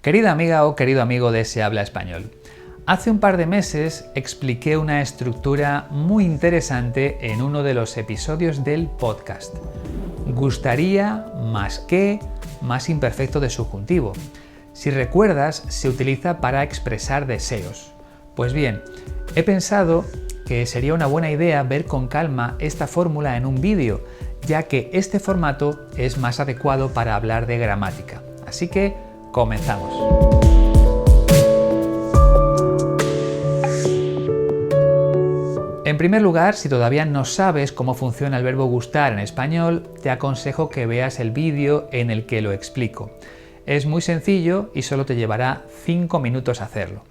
Querida amiga o querido amigo de Se Habla Español, hace un par de meses expliqué una estructura muy interesante en uno de los episodios del podcast. Gustaría más que más imperfecto de subjuntivo. Si recuerdas, se utiliza para expresar deseos. Pues bien, he pensado que sería una buena idea ver con calma esta fórmula en un vídeo, ya que este formato es más adecuado para hablar de gramática. Así que comenzamos. En primer lugar, si todavía no sabes cómo funciona el verbo gustar en español, te aconsejo que veas el vídeo en el que lo explico. Es muy sencillo y solo te llevará 5 minutos hacerlo.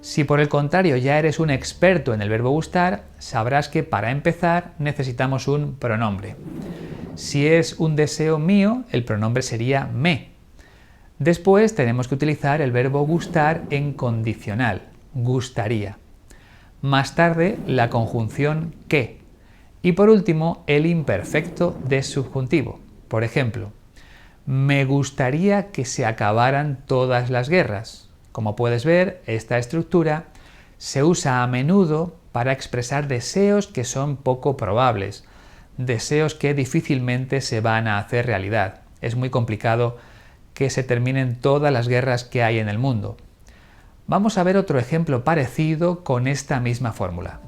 Si por el contrario ya eres un experto en el verbo gustar, sabrás que para empezar necesitamos un pronombre. Si es un deseo mío, el pronombre sería me. Después tenemos que utilizar el verbo gustar en condicional, gustaría. Más tarde, la conjunción que. Y por último, el imperfecto de subjuntivo. Por ejemplo, me gustaría que se acabaran todas las guerras. Como puedes ver, esta estructura se usa a menudo para expresar deseos que son poco probables, deseos que difícilmente se van a hacer realidad. Es muy complicado que se terminen todas las guerras que hay en el mundo. Vamos a ver otro ejemplo parecido con esta misma fórmula.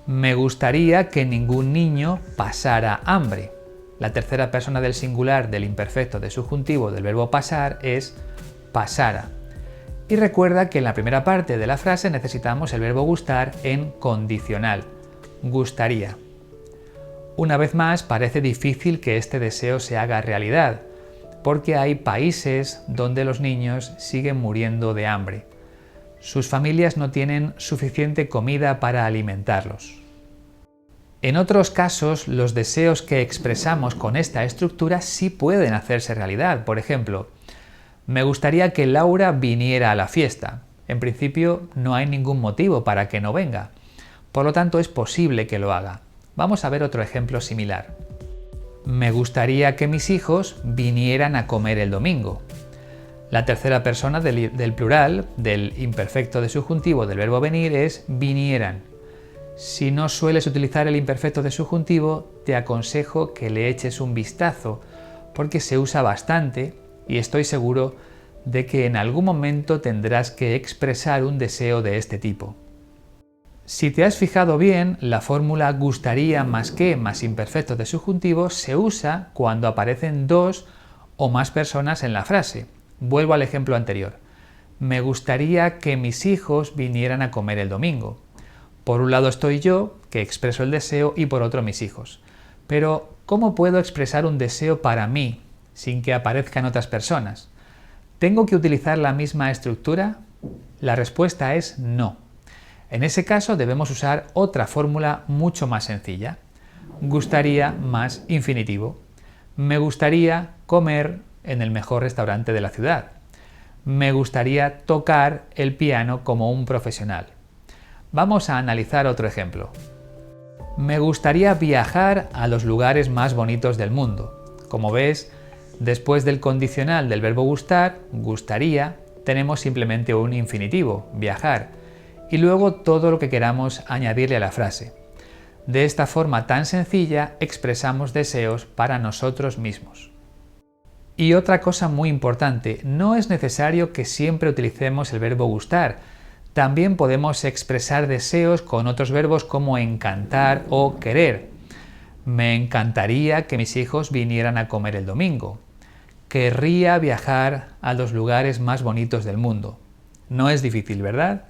Me gustaría que ningún niño pasara hambre. La tercera persona del singular del imperfecto de subjuntivo del verbo pasar es pasara. Y recuerda que en la primera parte de la frase necesitamos el verbo gustar en condicional, gustaría. Una vez más, parece difícil que este deseo se haga realidad, porque hay países donde los niños siguen muriendo de hambre. Sus familias no tienen suficiente comida para alimentarlos. En otros casos, los deseos que expresamos con esta estructura sí pueden hacerse realidad. Por ejemplo, me gustaría que Laura viniera a la fiesta. En principio, no hay ningún motivo para que no venga. Por lo tanto, es posible que lo haga. Vamos a ver otro ejemplo similar. Me gustaría que mis hijos vinieran a comer el domingo. La tercera persona del plural, del imperfecto de subjuntivo del verbo venir es vinieran. Si no sueles utilizar el imperfecto de subjuntivo, te aconsejo que le eches un vistazo, porque se usa bastante y estoy seguro de que en algún momento tendrás que expresar un deseo de este tipo. Si te has fijado bien, la fórmula gustaría más que más imperfecto de subjuntivo se usa cuando aparecen dos o más personas en la frase. Vuelvo al ejemplo anterior. Me gustaría que mis hijos vinieran a comer el domingo. Por un lado estoy yo, que expreso el deseo, y por otro mis hijos. Pero, ¿cómo puedo expresar un deseo para mí sin que aparezcan otras personas? ¿Tengo que utilizar la misma estructura? La respuesta es no. En ese caso debemos usar otra fórmula mucho más sencilla. Gustaría más infinitivo. Me gustaría comer en el mejor restaurante de la ciudad. Me gustaría tocar el piano como un profesional. Vamos a analizar otro ejemplo. Me gustaría viajar a los lugares más bonitos del mundo. Como ves, después del condicional del verbo gustar, gustaría, tenemos simplemente un infinitivo, viajar, y luego todo lo que queramos añadirle a la frase. De esta forma tan sencilla expresamos deseos para nosotros mismos. Y otra cosa muy importante, no es necesario que siempre utilicemos el verbo gustar. También podemos expresar deseos con otros verbos como encantar o querer. Me encantaría que mis hijos vinieran a comer el domingo. Querría viajar a los lugares más bonitos del mundo. No es difícil, ¿verdad?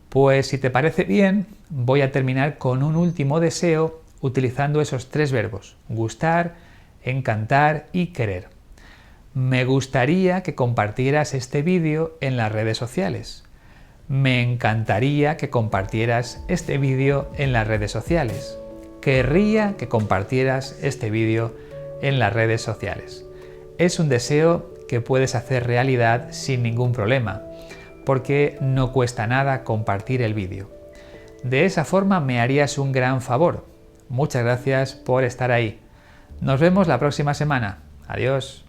Pues si te parece bien, voy a terminar con un último deseo utilizando esos tres verbos, gustar, encantar y querer. Me gustaría que compartieras este vídeo en las redes sociales. Me encantaría que compartieras este vídeo en las redes sociales. Querría que compartieras este vídeo en las redes sociales. Es un deseo que puedes hacer realidad sin ningún problema, porque no cuesta nada compartir el vídeo. De esa forma me harías un gran favor. Muchas gracias por estar ahí. Nos vemos la próxima semana. Adiós.